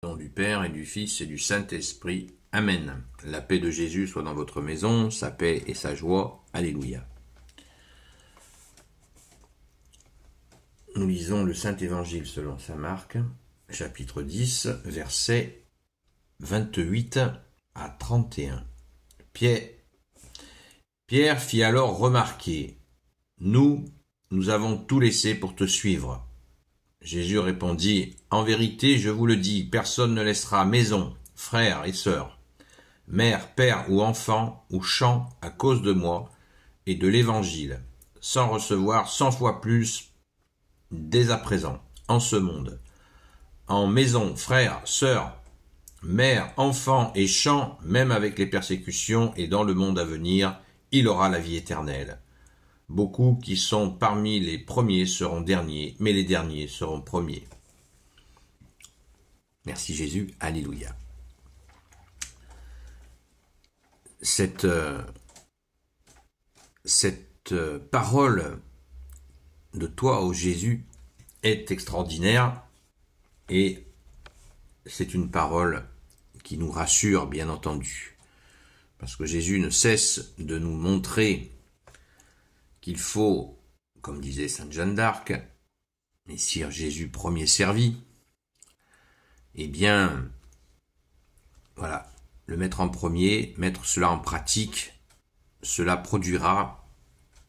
Au nom du Père et du Fils et du Saint-Esprit. Amen. La paix de Jésus soit dans votre maison, sa paix et sa joie. Alléluia. Nous lisons le Saint-Évangile selon saint Marc, chapitre 10, versets 28 à 31. Pierre fit alors remarquer, « Nous avons tout laissé pour te suivre. » Jésus répondit, « En vérité, je vous le dis, personne ne laissera maison, frères et sœurs, mère, père ou enfant ou champ à cause de moi et de l'Évangile, sans recevoir 100 fois plus dès à présent, en ce monde. En maison, frères, sœurs, mère, enfant et champ, même avec les persécutions et dans le monde à venir, il aura la vie éternelle. Beaucoup qui sont parmi les premiers seront derniers, mais les derniers seront premiers. » Merci Jésus, alléluia. Cette parole de toi, ô Jésus, est extraordinaire et c'est une parole qui nous rassure, bien entendu, parce que Jésus ne cesse de nous montrer qu'il faut, comme disait sainte Jeanne d'Arc, « Messire Jésus premier servi », eh bien, voilà, le mettre en premier, mettre cela en pratique, cela produira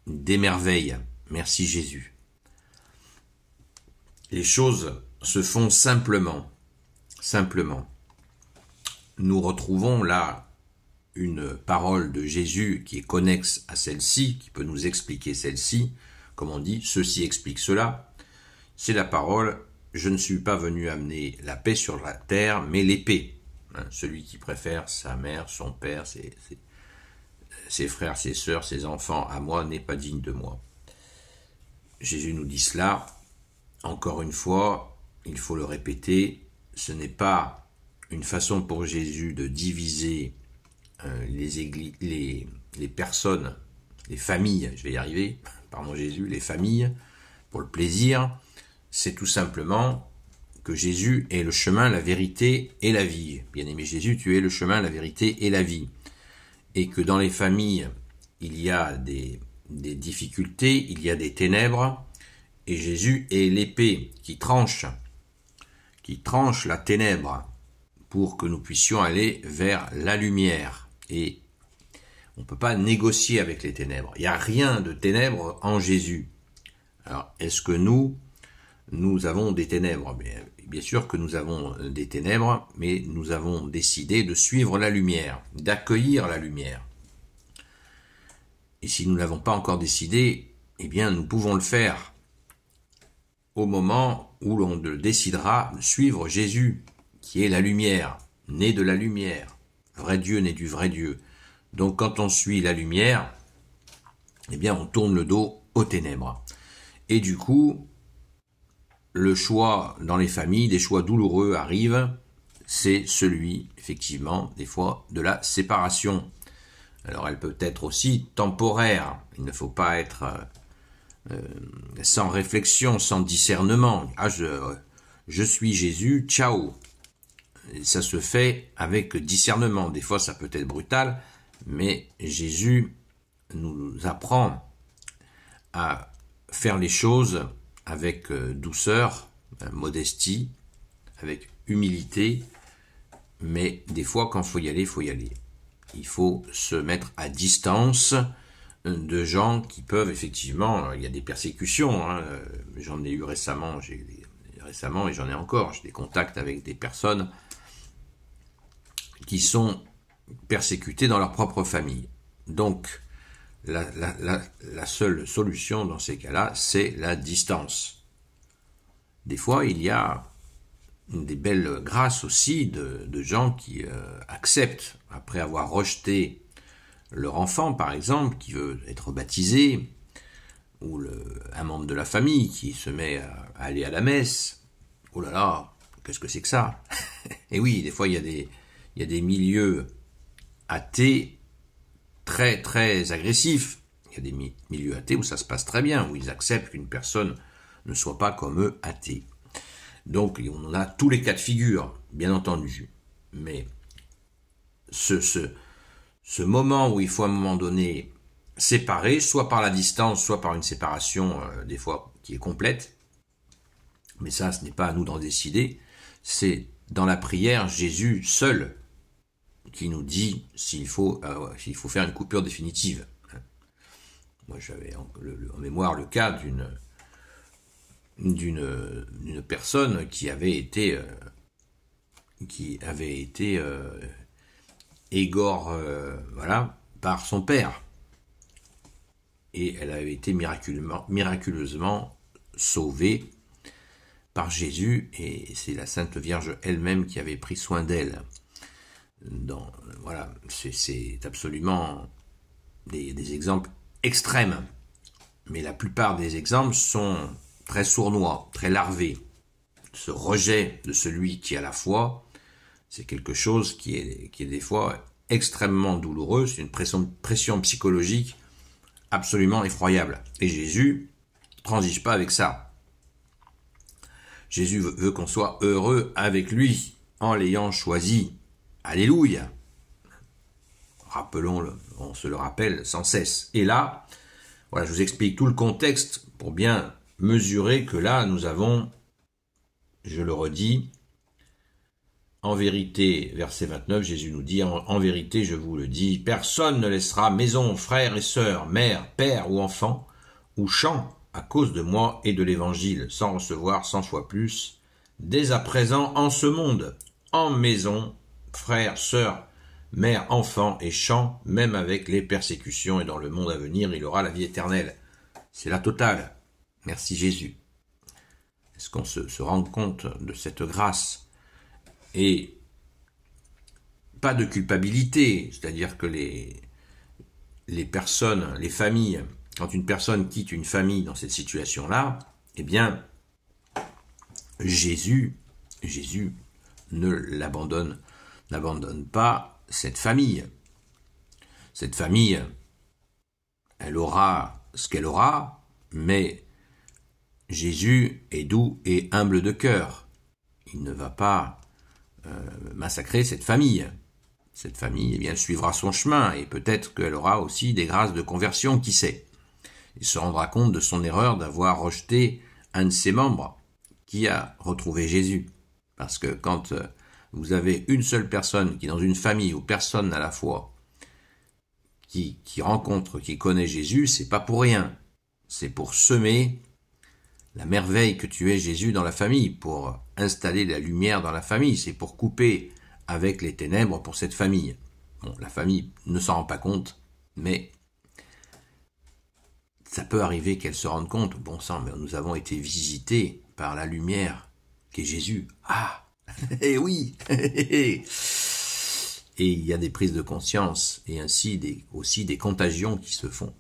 des merveilles. Merci Jésus. Les choses se font simplement. Nous retrouvons là une parole de Jésus qui est connexe à celle-ci, qui peut nous expliquer celle-ci, comme on dit, ceci explique cela. C'est la parole, je ne suis pas venu amener la paix sur la terre, mais l'épée. Celui qui préfère sa mère, son père, ses frères, ses sœurs, ses enfants à moi n'est pas digne de moi. Jésus nous dit cela, encore une fois, il faut le répéter, ce n'est pas une façon pour Jésus de diviser les personnes, les familles, je vais y arriver, pardon Jésus, les familles, pour le plaisir, c'est tout simplement que Jésus est le chemin, la vérité et la vie. Bien-aimé Jésus, tu es le chemin, la vérité et la vie. Et que dans les familles, il y a des difficultés, il y a des ténèbres, et Jésus est l'épée qui tranche la ténèbre pour que nous puissions aller vers la lumière. Et on ne peut pas négocier avec les ténèbres. Il n'y a rien de ténèbres en Jésus. Alors, est-ce que nous avons des ténèbres? Bien sûr que nous avons des ténèbres, mais nous avons décidé de suivre la lumière, d'accueillir la lumière. Et si nous ne l'avons pas encore décidé, eh bien, nous pouvons le faire au moment où l'on décidera de suivre Jésus, qui est la lumière, né de la lumière. Vrai Dieu né du vrai Dieu. Donc quand on suit la lumière, eh bien on tourne le dos aux ténèbres. Et du coup, le choix dans les familles, des choix douloureux arrivent, c'est celui, effectivement, des fois, de la séparation. Alors elle peut être aussi temporaire, il ne faut pas être sans réflexion, sans discernement. Ah, je suis Jésus, ciao. Ça se fait avec discernement. Des fois, ça peut être brutal, mais Jésus nous apprend à faire les choses avec douceur, modestie, avec humilité, mais des fois, quand il faut y aller, il faut y aller. Il faut se mettre à distance de gens qui peuvent effectivement, il y a des persécutions, j'en ai eu récemment et j'en ai encore, j'ai des contacts avec des personnes qui sont persécutés dans leur propre famille. Donc, la seule solution dans ces cas-là, c'est la distance. Des fois, il y a des belles grâces aussi de gens qui acceptent, après avoir rejeté leur enfant, par exemple, qui veut être baptisé, ou un membre de la famille qui se met à aller à la messe. Oh là là, qu'est-ce que c'est que ça? Et oui, des fois, il y a des milieux athées très très agressifs. Il y a des milieux athées où ça se passe très bien, où ils acceptent qu'une personne ne soit pas comme eux athée. Donc on a tous les cas de figure, bien entendu. Mais ce moment où il faut à un moment donné séparer, soit par la distance, soit par une séparation des fois qui est complète, mais ça ce n'est pas à nous d'en décider, c'est dans la prière Jésus seul qui nous dit s'il faut faire une coupure définitive. Moi j'avais en mémoire le cas d'une personne qui avait été égore par son père, et elle avait été miraculeusement sauvée par Jésus, et c'est la Sainte Vierge elle-même qui avait pris soin d'elle. Voilà, c'est absolument des exemples extrêmes, mais la plupart des exemples sont très sournois, très larvés. Ce rejet de celui qui a la foi, c'est quelque chose qui est des fois extrêmement douloureux, c'est une pression psychologique absolument effroyable. Et Jésus ne transige pas avec ça. Jésus veut qu'on soit heureux avec lui, en l'ayant choisi. Alléluia. Rappelons-le, on se le rappelle sans cesse. Et là, voilà, je vous explique tout le contexte pour bien mesurer que là, nous avons, je le redis, en vérité, verset 29, Jésus nous dit, en vérité, je vous le dis, personne ne laissera maison, frères et sœurs, mère, père ou enfant, ou champ, à cause de moi et de l'évangile, sans recevoir 100 fois plus, dès à présent en ce monde, en maison, frères, sœurs, mère, enfant et champ, même avec les persécutions, et dans le monde à venir, il aura la vie éternelle. C'est la totale. Merci Jésus. Est-ce qu'on se rend compte de cette grâce? Et pas de culpabilité, c'est-à-dire que les personnes, les familles, quand une personne quitte une famille dans cette situation-là, eh bien, Jésus n'abandonne pas cette famille. Cette famille, elle aura ce qu'elle aura, mais Jésus est doux et humble de cœur. Il ne va pas massacrer cette famille. Cette famille, eh bien, elle suivra son chemin, et peut-être qu'elle aura aussi des grâces de conversion, qui sait. Il se rendra compte de son erreur d'avoir rejeté un de ses membres qui a retrouvé Jésus. Parce que quand vous avez une seule personne qui est dans une famille où personne n'a la foi, qui rencontre, qui connaît Jésus, c'est pas pour rien. C'est pour semer la merveille que tu es, Jésus, dans la famille, pour installer la lumière dans la famille, c'est pour couper avec les ténèbres pour cette famille. Bon, la famille ne s'en rend pas compte, mais ça peut arriver qu'elle se rende compte, bon sang, mais nous avons été visités par la lumière qu'est Jésus. Ah, eh oui, et il y a des prises de conscience, et ainsi aussi des contagions qui se font.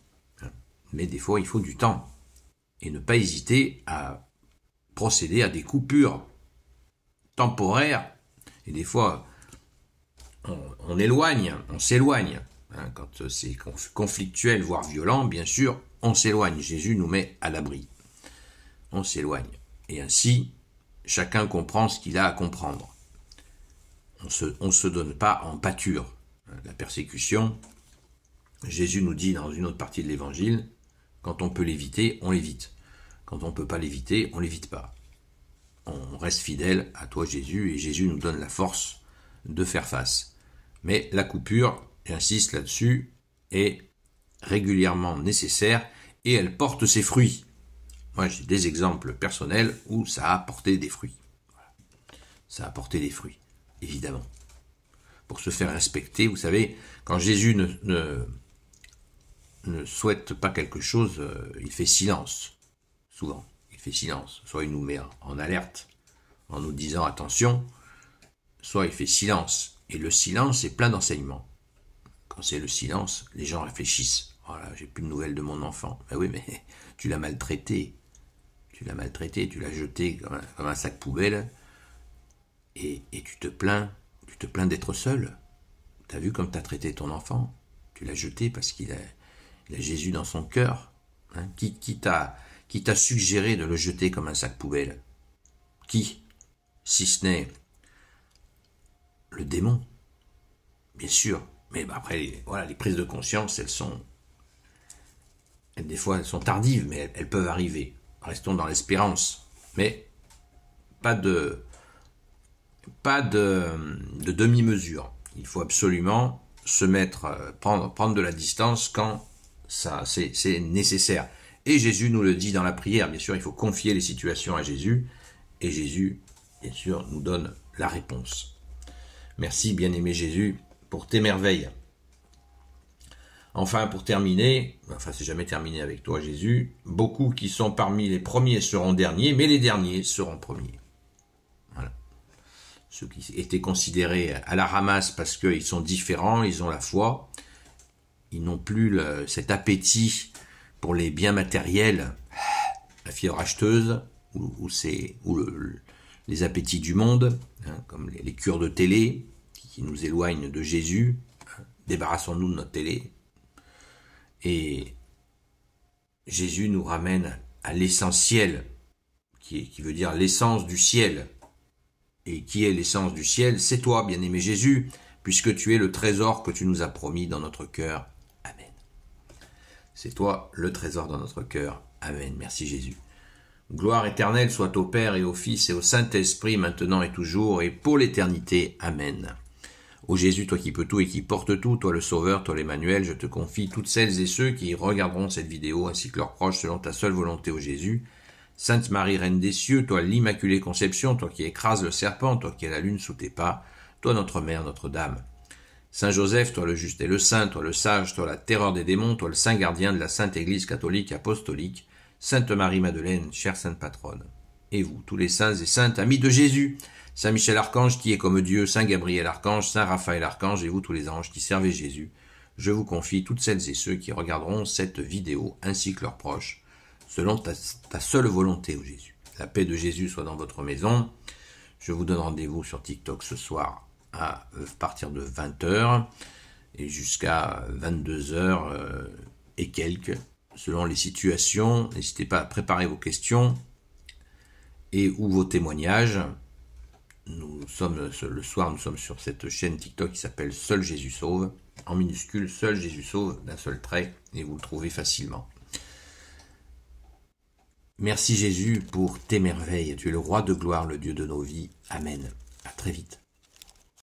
Mais des fois, il faut du temps. Et ne pas hésiter à procéder à des coupures temporaires. Et des fois, on s'éloigne. Quand c'est conflictuel, voire violent, bien sûr, on s'éloigne. Jésus nous met à l'abri. On s'éloigne. Et ainsi, chacun comprend ce qu'il a à comprendre. On se donne pas en pâture. La persécution, Jésus nous dit dans une autre partie de l'Évangile, quand on peut l'éviter, on l'évite. Quand on ne peut pas l'éviter, on l'évite pas. On reste fidèle à toi Jésus, et Jésus nous donne la force de faire face. Mais la coupure, j'insiste là-dessus, est régulièrement nécessaire, et elle porte ses fruits. Moi j'ai des exemples personnels où ça a porté des fruits. Voilà. Ça a porté des fruits, évidemment. Pour se faire respecter, vous savez, quand Jésus ne souhaite pas quelque chose, il fait silence. Souvent, il fait silence. Soit il nous met en alerte en nous disant attention, soit il fait silence. Et le silence est plein d'enseignements. Quand c'est le silence, les gens réfléchissent. Voilà, j'ai plus de nouvelles de mon enfant. Ben oui, mais tu l'as maltraité. Tu l'as jeté comme un sac poubelle. Et tu te plains d'être seul. T'as vu comme t'as traité ton enfant? Tu l'as jeté parce qu'il a Jésus dans son cœur. Qui t'a suggéré de le jeter comme un sac poubelle? Qui? si ce n'est le démon, bien sûr. Mais après, voilà, les prises de conscience, des fois, elles sont tardives, mais elles peuvent arriver. Restons dans l'espérance. Mais pas de demi-mesure. Il faut absolument se mettre, prendre de la distance quand c'est nécessaire. Et Jésus nous le dit dans la prière. Bien sûr, il faut confier les situations à Jésus. Et Jésus, bien sûr, nous donne la réponse. Merci, bien-aimé Jésus, pour tes merveilles. Enfin, pour terminer, c'est jamais terminé avec toi, Jésus, beaucoup qui sont parmi les premiers seront derniers, mais les derniers seront premiers. Voilà. Ceux qui étaient considérés à la ramasse parce qu'ils sont différents, ils ont la foi, ils n'ont plus cet appétit pour les biens matériels, la fièvre acheteuse, ou les appétits du monde, comme les cures de télé, qui nous éloignent de Jésus. Débarrassons-nous de notre télé. Et Jésus nous ramène à l'essentiel, qui veut dire l'essence du ciel. Et qui est l'essence du ciel? C'est toi, bien-aimé Jésus, puisque tu es le trésor que tu nous as promis dans notre cœur. Amen. C'est toi le trésor dans notre cœur. Amen. Merci Jésus. Gloire éternelle soit au Père et au Fils et au Saint-Esprit, maintenant et toujours, et pour l'éternité. Amen. Ô Jésus, toi qui peux tout et qui portes tout, toi le Sauveur, toi l'Emmanuel, je te confie toutes celles et ceux qui regarderont cette vidéo, ainsi que leurs proches, selon ta seule volonté, ô Jésus. Sainte Marie, Reine des cieux, toi l'Immaculée Conception, toi qui écrases le serpent, toi qui as la lune sous tes pas, toi notre Mère, Notre-Dame. Saint Joseph, toi le juste et le saint, toi le sage, toi la terreur des démons, toi le saint gardien de la Sainte Église catholique apostolique, Sainte Marie-Madeleine, chère Sainte Patronne. Et vous, tous les saints et saintes, amis de Jésus, Saint Michel Archange qui est comme Dieu, Saint Gabriel Archange, Saint Raphaël Archange et vous tous les anges qui servez Jésus, je vous confie toutes celles et ceux qui regarderont cette vidéo ainsi que leurs proches, selon ta seule volonté, ô Jésus. La paix de Jésus soit dans votre maison. Je vous donne rendez-vous sur TikTok ce soir à partir de 20h et jusqu'à 22h et quelques, selon les situations. N'hésitez pas à préparer vos questions et ou vos témoignages. Le soir, nous sommes sur cette chaîne TikTok qui s'appelle Seul Jésus Sauve, en minuscule, Seul Jésus Sauve, d'un seul trait, et vous le trouvez facilement. Merci Jésus pour tes merveilles. Tu es le roi de gloire, le Dieu de nos vies. Amen. À très vite.